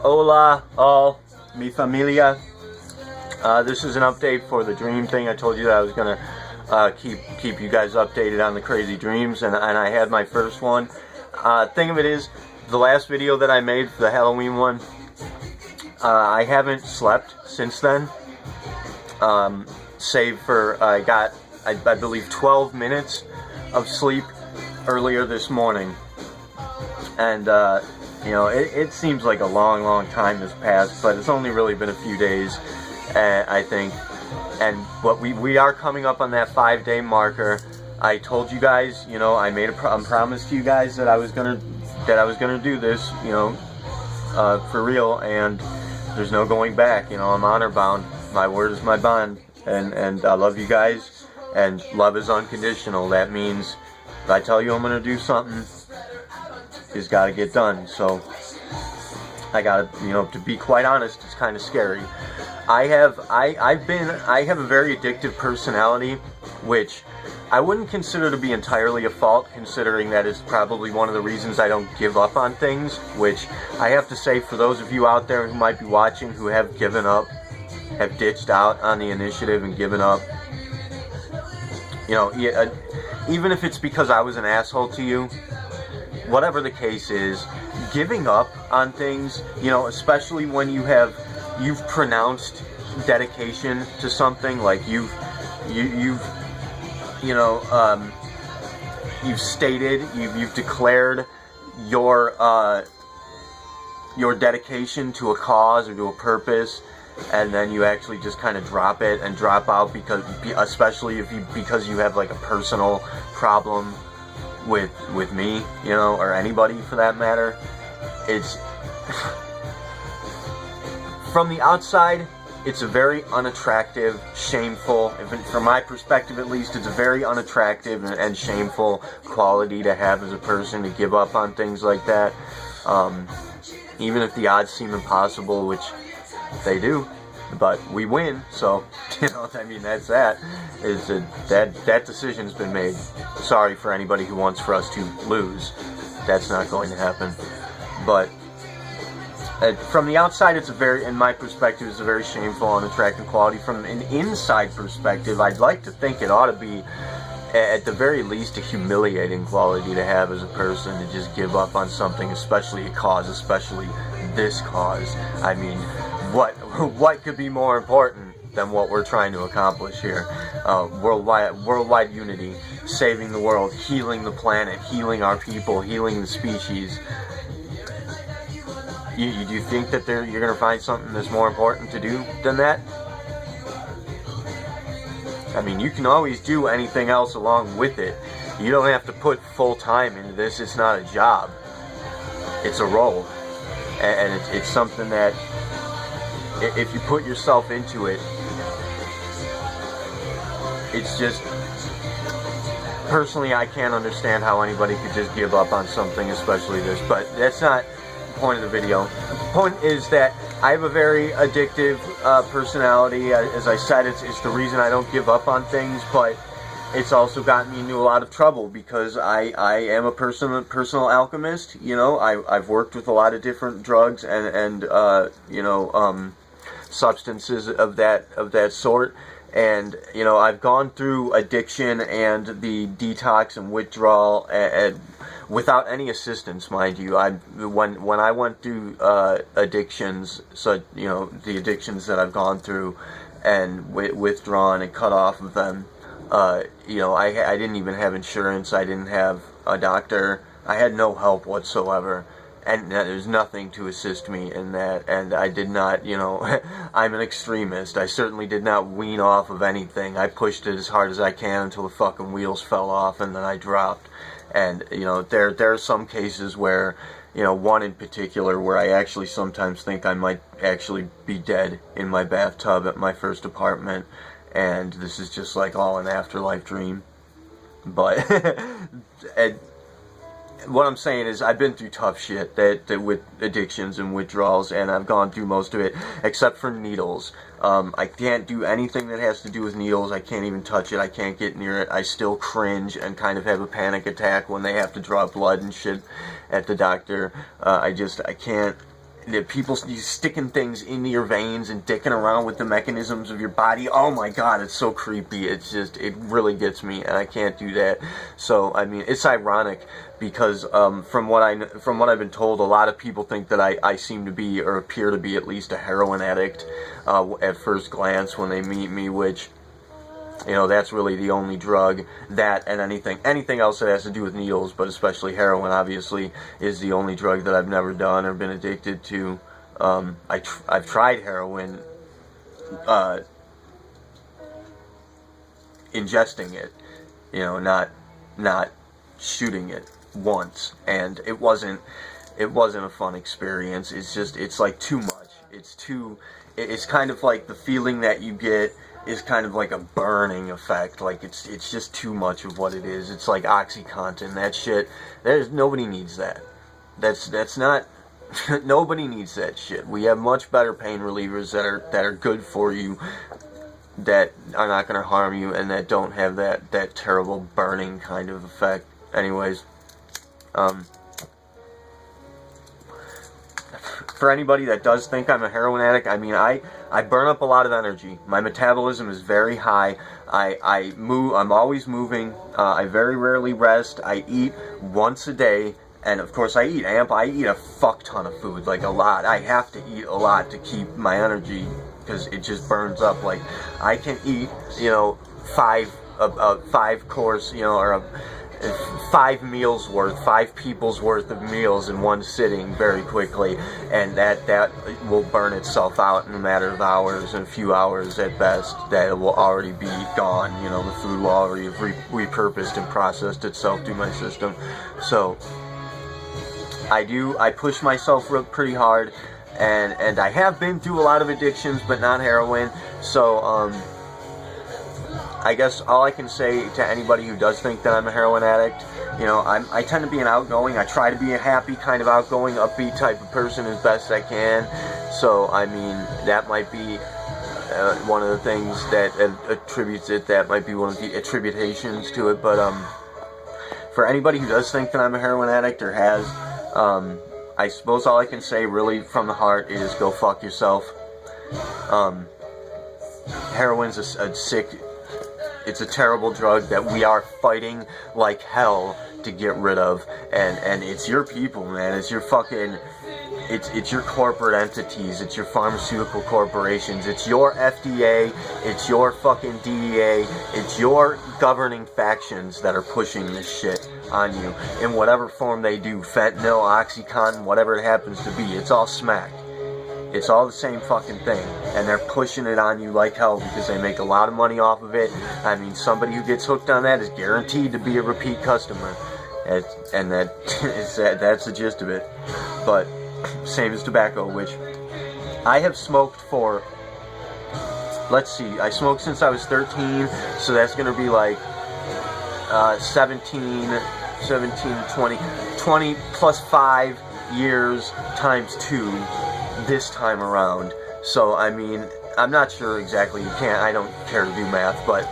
Hola, all, mi familia. This is an update for the dream thing. I told you that I was gonna keep you guys updated on the crazy dreams, and I had my first one. Thing of it is, the last video that I made for the Halloween one, I haven't slept since then. Save for I believe 12 minutes of sleep earlier this morning, and you know, it seems like a long time has passed, but it's only really been a few days, I think. And what we are coming up on that 5-day marker. I told you guys, you know, I made a promise to you guys that I was gonna do this, you know, for real, and there's no going back. You know, I'm honor bound. My word is my bond, and I love you guys, and love is unconditional. That means if I tell you I'm gonna do something, it's got to get done. So I gotta, you know, to be quite honest, it's kind of scary. I have a very addictive personality, which I wouldn't consider to be entirely a fault, considering that it's probably one of the reasons I don't give up on things, which I have to say, for those of you out there who might be watching who have given up, have ditched out on the initiative and given up, you know, even if it's because I was an asshole to you, whatever the case is, giving up on things, you know, especially when you've pronounced dedication to something, like you've stated, you've declared your dedication to a cause or to a purpose, and then you actually just kind of drop it and drop out especially because you have like a personal problem with me, you know, or anybody for that matter. It's from the outside, it's a very unattractive, shameful, from my perspective at least, it's a very unattractive and shameful quality to have as a person, to give up on things like that. Even if the odds seem impossible, which they do, but we win, so, you know, I mean, that's that. That decision's been made. Sorry for anybody who wants for us to lose. That's not going to happen. But from the outside, in my perspective, it's a very shameful, unattractive quality. From an inside perspective, I'd like to think it ought to be, at the very least, a humiliating quality to have as a person, to just give up on something, especially a cause, especially this cause. I mean, what could be more important than what we're trying to accomplish here? Worldwide unity, saving the world, healing the planet, healing our people, healing the species. Do you think that you're going to find something that's more important to do than that? I mean, you can always do anything else along with it. You don't have to put full time into this. It's not a job. It's a role. And it's something that, if you put yourself into it, it's just, personally, I can't understand how anybody could just give up on something, especially this, but that's not the point of the video. The point is that I have a very addictive personality. As I said, it's the reason I don't give up on things, but it's also gotten me into a lot of trouble, because I am a personal alchemist. You know, I've worked with a lot of different drugs and you know, substances of that sort, and you know, I've gone through addiction and the detox and withdrawal and without any assistance, mind you. When I went through addictions, so you know, the addictions that I've gone through and withdrawn and cut off of them, you know, I didn't even have insurance. I didn't have a doctor. I had no help whatsoever. And there's nothing to assist me in that, and I did not, you know, I'm an extremist. I certainly did not wean off of anything. I pushed it as hard as I can until the fucking wheels fell off, and then I dropped. And, you know, there are some cases where, you know, one in particular where I actually sometimes think I might actually be dead in my bathtub at my first apartment, and this is just like all an afterlife dream. But what I'm saying is, I've been through tough shit that with addictions and withdrawals, and I've gone through most of it, except for needles. I can't do anything that has to do with needles. I can't even touch it. I can't get near it. I still cringe and kind of have a panic attack when they have to draw blood and shit at the doctor. I can't people sticking things into your veins and dicking around with the mechanisms of your body. Oh my god, it's so creepy. It's just, it really gets me, and I can't do that. So I mean, it's ironic because from what I've been told, a lot of people think that I seem to be, or appear to be at least, a heroin addict at first glance when they meet me, which, you know, that's really the only drug, that and anything else that has to do with needles, but especially heroin, obviously, is the only drug that I've never done or been addicted to. I've tried heroin, ingesting it, you know, not shooting it once, and it wasn't a fun experience. It's like too much. It's kind of like the feeling that you get is kind of like a burning effect. Like it's just too much of what it is. It's like OxyContin, that shit. Nobody needs that. That's not nobody needs that shit. We have much better pain relievers that are good for you, that are not going to harm you, and that don't have that terrible burning kind of effect. Anyways, for anybody that does think I'm a heroin addict, I mean, I burn up a lot of energy. My metabolism is very high. I'm always moving. I very rarely rest. I eat once a day, and of course I eat a fuck ton of food, like a lot. I have to eat a lot to keep my energy, because it just burns up. Like, I can eat, you know, five course, you know, or 5 meals worth, 5 people's worth of meals in one sitting very quickly, and that will burn itself out in a matter of hours, and a few hours at best. That it will already be gone. You know, the food will already have repurposed and processed itself through my system. So I push myself pretty hard, and I have been through a lot of addictions, but not heroin. So I guess all I can say to anybody who does think that I'm a heroin addict, you know, I tend to be I try to be a happy, kind of outgoing, upbeat type of person as best I can. So, I mean, that might be one of the things that attributes it. That might be one of the attributations to it. But for anybody who does think that I'm a heroin addict, or has, I suppose all I can say really from the heart is go fuck yourself. Heroin's a sick... It's a terrible drug that we are fighting like hell to get rid of, and it's your people, man. It's your fucking, it's your corporate entities, it's your pharmaceutical corporations, it's your FDA, it's your fucking DEA, it's your governing factions that are pushing this shit on you in whatever form they do. Fentanyl, OxyContin, whatever it happens to be, it's all smacked. It's all the same fucking thing, and they're pushing it on you like hell because they make a lot of money off of it. I mean, somebody who gets hooked on that is guaranteed to be a repeat customer, and that's the gist of it. But same as tobacco, which I have smoked for, let's see, I smoked since I was 13, so that's going to be like 17, 20 plus 5 years times 2 this time around. So I mean, I'm not sure exactly. I don't care to do math, but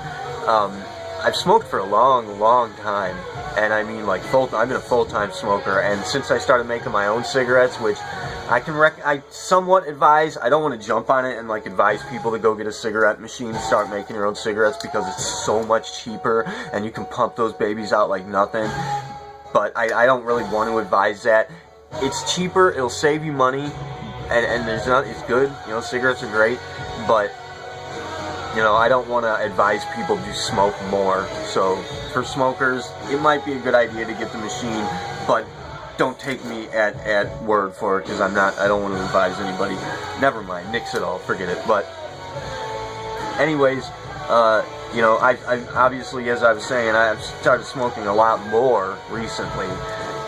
I've smoked for a long time, and I mean, like, I've been a full-time smoker, and since I started making my own cigarettes, which I somewhat advise. I don't want to jump on it and like advise people to go get a cigarette machine and start making your own cigarettes, because it's so much cheaper and you can pump those babies out like nothing. But I don't really want to advise that. It's cheaper, it'll save you money, and it's good, you know, cigarettes are great, but, you know, I don't want to advise people to smoke more. So, for smokers, it might be a good idea to get the machine, but don't take me at word for it, because I don't want to advise anybody. Never mind, nix it all, forget it. But, anyways, you know, I obviously, as I was saying, I've started smoking a lot more recently.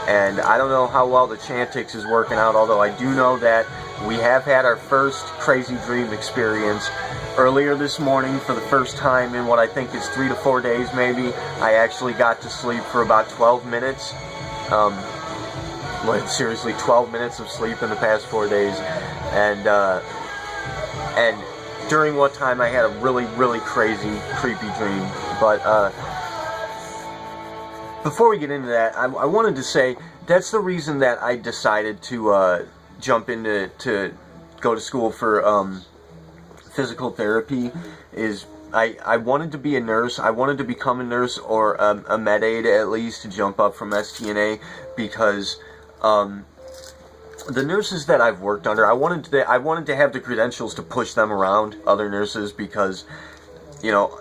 And I don't know how well the Chantix is working out, although I do know that we have had our first crazy dream experience. Earlier this morning, for the first time in what I think is 3 to 4 days maybe, I actually got to sleep for about 12 minutes. Like, seriously, 12 minutes of sleep in the past 4 days. And during what time I had a really, really crazy, creepy dream. But, before we get into that, I wanted to say that's the reason that I decided to jump into to go to school for physical therapy is I wanted to be a nurse. I wanted to become a nurse or a med aide at least, to jump up from STNA, because the nurses that I've worked under, I wanted to have the credentials to push them around other nurses, because, you know,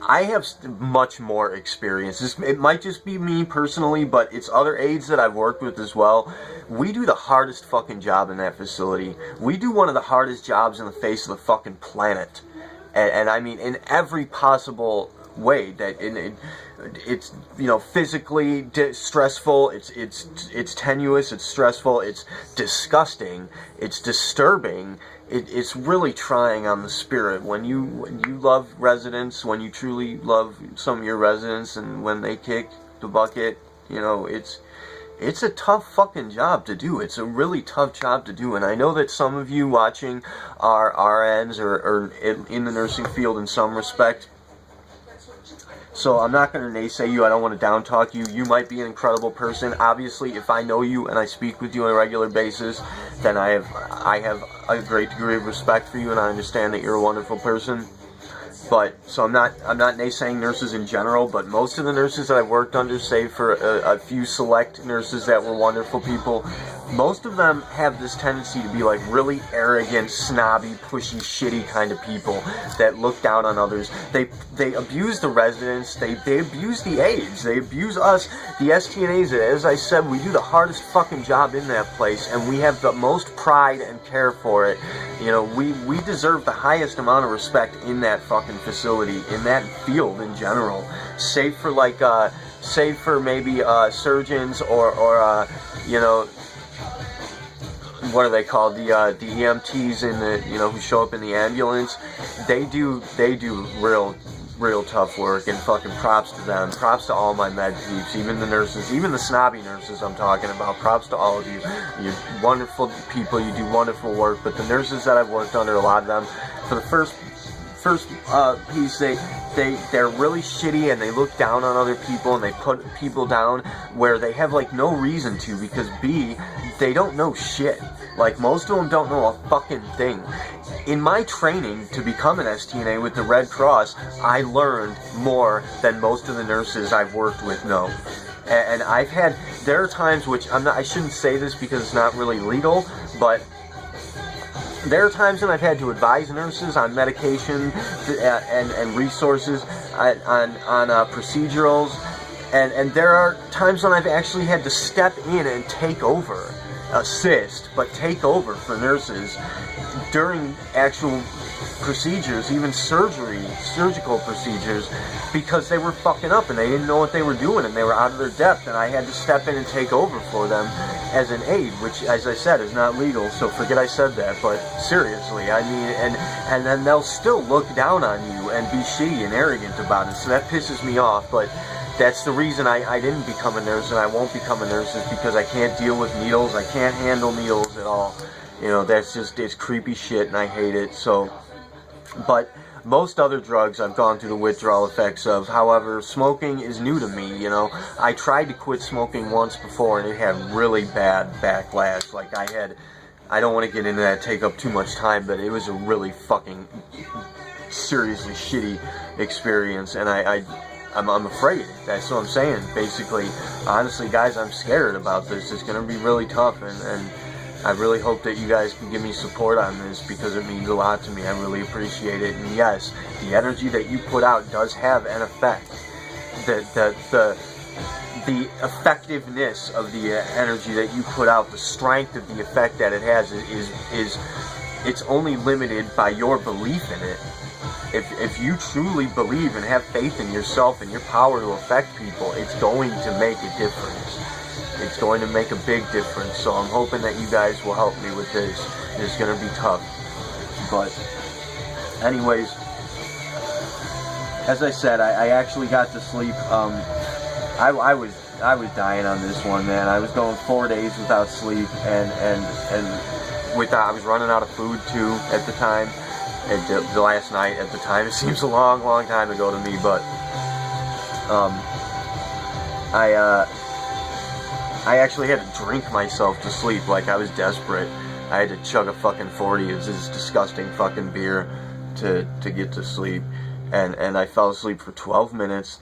I have much more experience. It might just be me personally, but it's other aides that I've worked with as well. We do the hardest fucking job in that facility. We do one of the hardest jobs in the face of the fucking planet. And I mean, in every possible way. It's, you know, physically stressful. It's tenuous. It's stressful. It's disgusting. It's disturbing. It's really trying on the spirit when you love residents, when you truly love some of your residents, and when they kick the bucket. You know, it's a tough fucking job to do. It's a really tough job to do, and I know that some of you watching are RNs or in the nursing field in some respect. So I'm not going to naysay you. I don't want to down talk you. You might be an incredible person. Obviously, if I know you and I speak with you on a regular basis, then I have a great degree of respect for you, and I understand that you're a wonderful person. But so I'm not naysaying nurses in general, but most of the nurses that I've worked under, save for a few select nurses that were wonderful people, most of them have this tendency to be like really arrogant, snobby, pushy, shitty kind of people that look down on others. They abuse the residents, they abuse the aides, they abuse us, the STNAs. As I said, we do the hardest fucking job in that place, and we have the most pride and care for it. You know, we deserve the highest amount of respect in that fucking facility, in that field in general, save for maybe surgeons or you know, what are they called, the EMTs in the, you know, who show up in the ambulance. They do real tough work, and fucking props to them. Props to all my med peeps, even the nurses, even the snobby nurses I'm talking about. Props to all of you. You're wonderful people, you do wonderful work. But the nurses that I've worked under, a lot of them, for the first piece, they're really shitty, and they look down on other people, and they put people down where they have like no reason to, because B, they don't know shit. Like, most of them don't know a fucking thing. In my training to become an STNA with the Red Cross, I learned more than most of the nurses I've worked with know. And there are times which I shouldn't say this because it's not really legal, but there are times when I've had to advise nurses on medication and resources, on procedurals, and there are times when I've actually had to step in and take over, assist, but take over for nurses during actual procedures, even surgical procedures, because they were fucking up and they didn't know what they were doing and they were out of their depth, and I had to step in and take over for them as an aide, which, as I said, is not legal, so forget I said that. But seriously, I mean, and then they'll still look down on you and be shitty and arrogant about it, so that pisses me off. But that's the reason I didn't become a nurse, and I won't become a nurse, is because I can't deal with needles. I can't handle needles at all. You know, it's creepy shit, and I hate it. So, but most other drugs I've gone through the withdrawal effects of. However, smoking is new to me, you know. I tried to quit smoking once before, and it had really bad backlash. Like, I don't want to get into that, take up too much time, but it was a really fucking seriously shitty experience, and I'm afraid. That's what I'm saying. Basically, honestly, guys, I'm scared about this. It's going to be really tough, and I really hope that you guys can give me support on this, because it means a lot to me. I really appreciate it. And yes, the energy that you put out does have an effect. The effectiveness of the energy that you put out, the strength of the effect that it has is it's only limited by your belief in it. If you truly believe and have faith in yourself and your power to affect people, it's going to make a difference. It's going to make a big difference. So I'm hoping that you guys will help me with this. It's going to be tough. But anyways, as I said, I actually got to sleep. I was dying on this one, man. I was going 4 days without sleep, and I was running out of food too at the time. The last night at the time. It seems a long time ago to me, but I actually had to drink myself to sleep. Like, I was desperate. I had to chug a fucking 40 of this disgusting fucking beer to get to sleep. And I fell asleep for 12 minutes.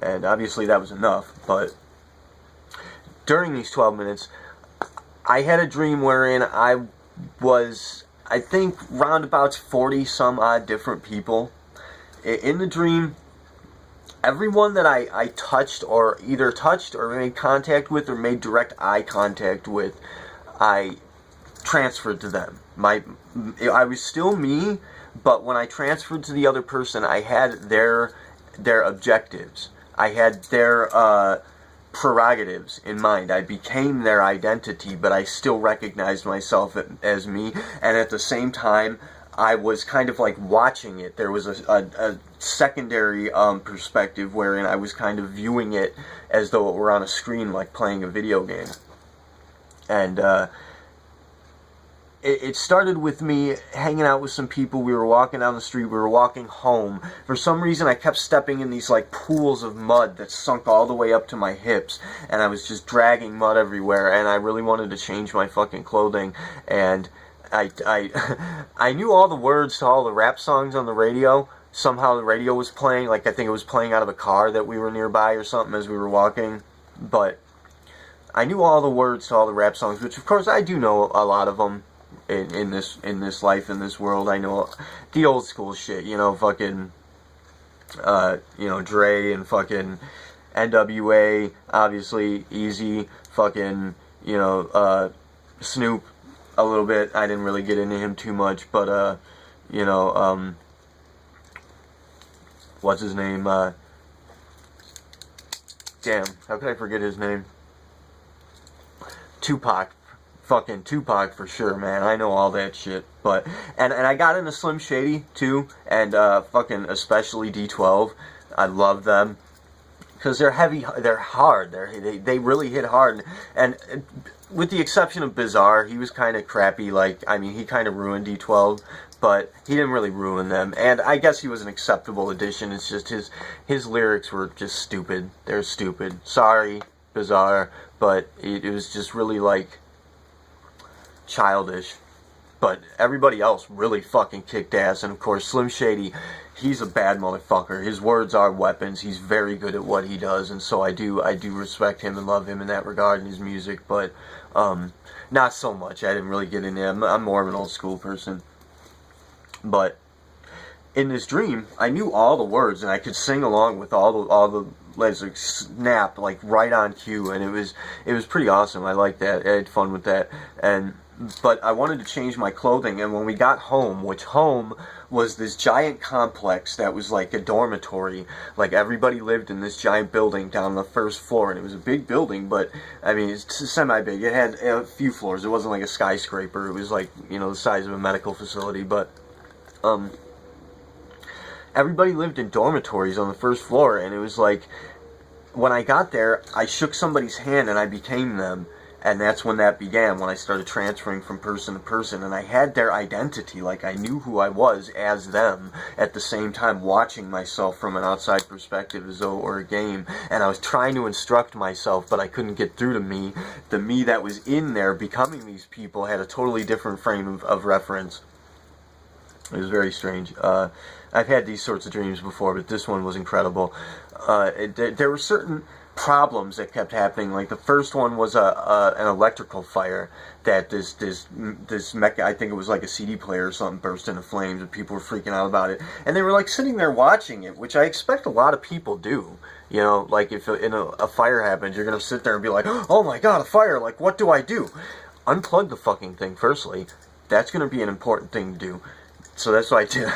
And obviously that was enough. But during these 12 minutes, I had a dream wherein I was, I think, roundabouts 40 some odd different people. In the dream, everyone that I touched, or either touched or made contact with or made direct eye contact with, I transferred to them. I was still me, but when I transferred to the other person, I had their objectives. I had their prerogatives in mind. I became their identity, but I still recognized myself as me, and at the same time, I was kind of like watching it. There was a secondary perspective wherein I was kind of viewing it as though it were on a screen, like playing a video game. And it started with me hanging out with some people. We were walking down the street. We were walking home. For some reason, I kept stepping in these like pools of mud that sunk all the way up to my hips, and I was just dragging mud everywhere. And I really wanted to change my fucking clothing. And I knew all the words to all the rap songs on the radio. Somehow the radio was playing. Like, I think it was playing out of a car that we were nearby or something as we were walking. But I knew all the words to all the rap songs, which of course I do know a lot of them. In this life, in this world, I know the old school shit, you know, fucking, you know, Dre and fucking NWA, obviously, Easy, fucking, you know, Snoop, a little bit. I didn't really get into him too much, but, you know, what's his name, damn, how could I forget his name? Tupac. Fucking Tupac for sure, man. I know all that shit. But and I got into Slim Shady too, and fucking especially D12. I love them because they're heavy, they're hard. They really hit hard. And with the exception of Bizarre, he was kind of crappy. Like, I mean, he kind of ruined D12, but he didn't really ruin them. And I guess he was an acceptable addition. It's just his lyrics were just stupid. They're stupid. Sorry, Bizarre, but it was just really like childish. But everybody else really fucking kicked ass. And of course Slim Shady, he's a bad motherfucker. His words are weapons. He's very good at what he does, and so I do respect him and love him in that regard in his music. But not so much. I didn't really get into him. I'm more of an old school person. But in this dream, I knew all the words and I could sing along with all the like snap, like right on cue, and it was pretty awesome. I liked that. I had fun with that. But I wanted to change my clothing, and when we got home, which home was this giant complex that was like a dormitory, like everybody lived in this giant building down the first floor, and it was a big building, but I mean, it's semi-big. It had a few floors. It wasn't like a skyscraper. It was like, you know, the size of a medical facility, but everybody lived in dormitories on the first floor, and it was like, when I got there, I shook somebody's hand and I became them. And that's when that began, when I started transferring from person to person. And I had their identity, like I knew who I was as them, at the same time watching myself from an outside perspective as though it were a game. And I was trying to instruct myself, but I couldn't get through to me. The me that was in there becoming these people had a totally different frame of reference. It was very strange. I've had these sorts of dreams before, but this one was incredible. There were certain problems that kept happening. Like the first one was an electrical fire that this mecha, I think it was like a CD player or something, burst into flames, and people were freaking out about it. And they were like sitting there watching it, which I expect a lot of people do. You know, like if a fire happens, you're gonna sit there and be like, oh my god, a fire! Like, what do I do? Unplug the fucking thing. Firstly, that's gonna be an important thing to do. So that's what I did.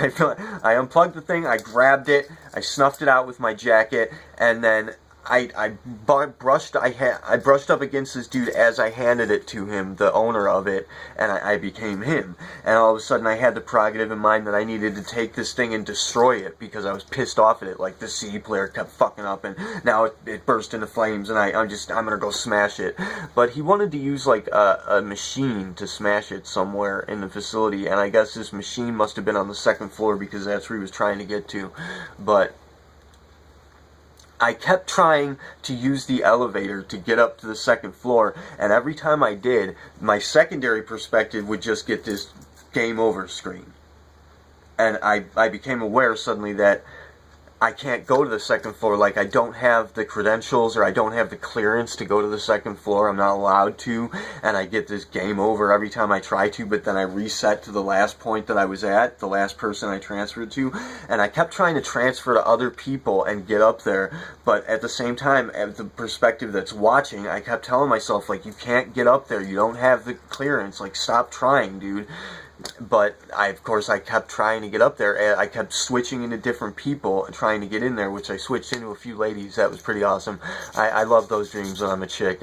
I unplugged the thing, I grabbed it, I snuffed it out with my jacket, and then I brushed up against this dude as I handed it to him, the owner of it, and I became him. And all of a sudden I had the prerogative in mind that I needed to take this thing and destroy it because I was pissed off at it. Like, the CD player kept fucking up and now it burst into flames, and I'm gonna go smash it. But he wanted to use like a machine to smash it somewhere in the facility, and I guess this machine must have been on the second floor because that's where he was trying to get to. But I kept trying to use the elevator to get up to the second floor, and every time I did, my secondary perspective would just get this game over screen. And I became aware suddenly that I can't go to the second floor. Like, I don't have the credentials, or I don't have the clearance to go to the second floor. I'm not allowed to, and I get this game over every time I try to, but then I reset to the last point that I was at, the last person I transferred to, and I kept trying to transfer to other people and get up there, but at the same time, at the perspective that's watching, I kept telling myself, like, you can't get up there, you don't have the clearance, like, stop trying, dude. But of course, I kept trying to get up there, and I kept switching into different people and trying to get in there, which I switched into a few ladies. That was pretty awesome. I love those dreams when I'm a chick.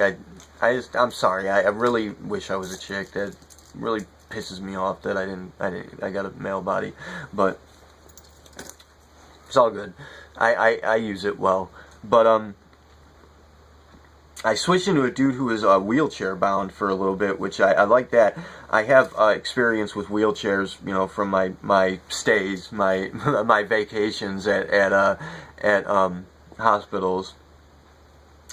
I'm sorry. I really wish I was a chick. That really pisses me off that I got a male body, but it's all good. I use it well, but I switched into a dude who was wheelchair bound for a little bit, which I like that. I have experience with wheelchairs, you know, from my stays, my my vacations at hospitals,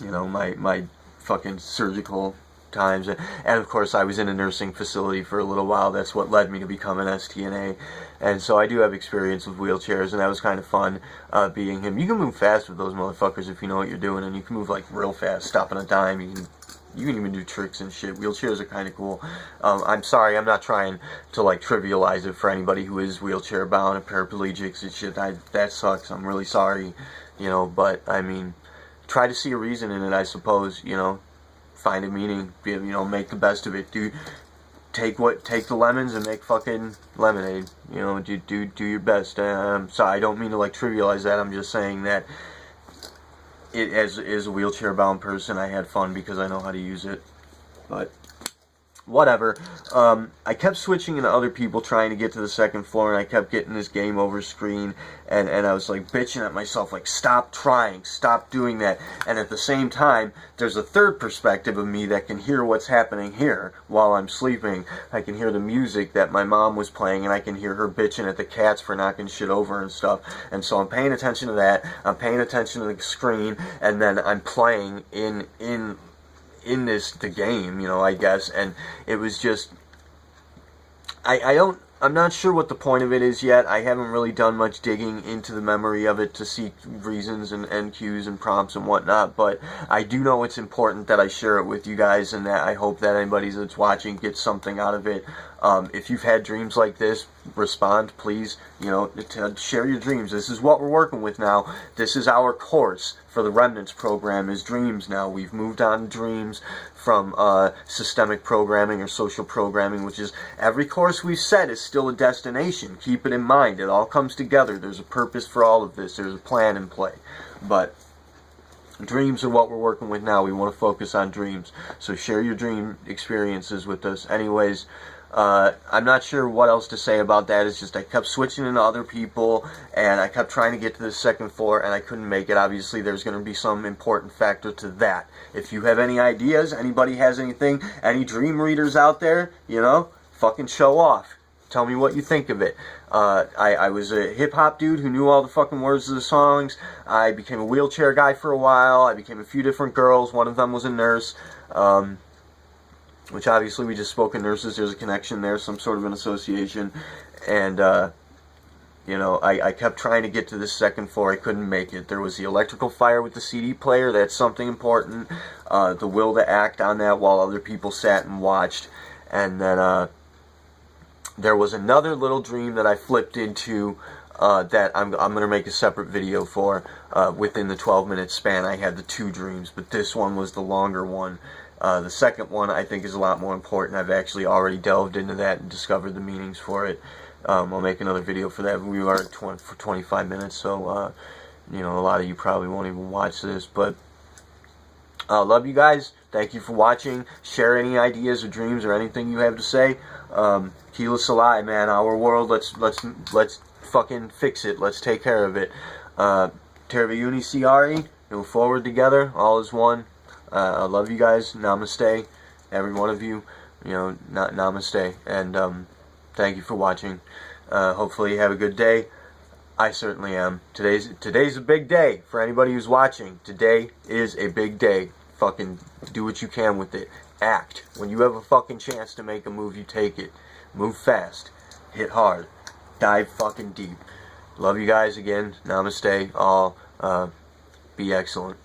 you know, my fucking surgical times, and of course I was in a nursing facility for a little while. That's what led me to become an STNA, and so I do have experience with wheelchairs, and that was kind of fun being him. You can move fast with those motherfuckers if you know what you're doing, and you can move like real fast, stop on a dime. You can even do tricks and shit. Wheelchairs are kind of cool. I'm sorry, I'm not trying to like trivialize it for anybody who is wheelchair bound and paraplegics and shit. That sucks. I'm really sorry, you know, but I mean, try to see a reason in it, I suppose, you know. Find a meaning, you know, make the best of it. Take the lemons and make fucking lemonade. You know, do your best. So I don't mean to like trivialize that. I'm just saying that as a wheelchair bound person, I had fun because I know how to use it. But whatever. I kept switching into other people trying to get to the second floor, and I kept getting this game over screen, and I was like bitching at myself, like, stop trying, stop doing that. And at the same time, there's a third perspective of me that can hear what's happening here while I'm sleeping. I can hear the music that my mom was playing, and I can hear her bitching at the cats for knocking shit over and stuff. And so I'm paying attention to that, I'm paying attention to the screen, and then I'm playing in the game, you know, I guess. And it was just, I'm not sure what the point of it is yet. I haven't really done much digging into the memory of it to seek reasons and cues and prompts and whatnot, but I do know it's important that I share it with you guys, and that I hope that anybody that's watching gets something out of it. If you've had dreams like this, respond, please. You know, share your dreams. This is what we're working with now. This is our course for the Remnants program, is dreams now. We've moved on to dreams from systemic programming or social programming, which is, every course we've set is still a destination. Keep it in mind. It all comes together. There's a purpose for all of this. There's a plan in play. But dreams are what we're working with now. We want to focus on dreams. So share your dream experiences with us. Anyways, I'm not sure what else to say about that. It's just I kept switching into other people, and I kept trying to get to the second floor, and I couldn't make it. Obviously, there's going to be some important factor to that. If you have any ideas, anybody has anything, any dream readers out there, you know, fucking show off. Tell me what you think of it. I was a hip-hop dude who knew all the fucking words of the songs. I became a wheelchair guy for a while. I became a few different girls. One of them was a nurse. Which obviously we just spoke of nurses. There's a connection there, some sort of an association. And, you know, I kept trying to get to this second floor. I couldn't make it. There was the electrical fire with the CD player. That's something important. The will to act on that while other people sat and watched. And then there was another little dream that I flipped into that I'm going to make a separate video for. Within the 12-minute span, I had the two dreams, but this one was the longer one. The second one I think is a lot more important. I've actually already delved into that and discovered the meanings for it. I'll make another video for that. We are at for 25 minutes, so you know, a lot of you probably won't even watch this, but love you guys. Thank you for watching. Share any ideas or dreams or anything you have to say. Kila Salai, man, our world. Let's fucking fix it. Let's take care of it. Tervayuni Siari. Move forward together. All is one. I love you guys. Namaste, every one of you. You know, namaste, and thank you for watching. Hopefully you have a good day. I certainly am. Today's a big day for anybody who's watching. Today is a big day. Fucking do what you can with it. Act. When you have a fucking chance to make a move, you take it. Move fast. Hit hard. Dive fucking deep. Love you guys again. Namaste. All. Be excellent.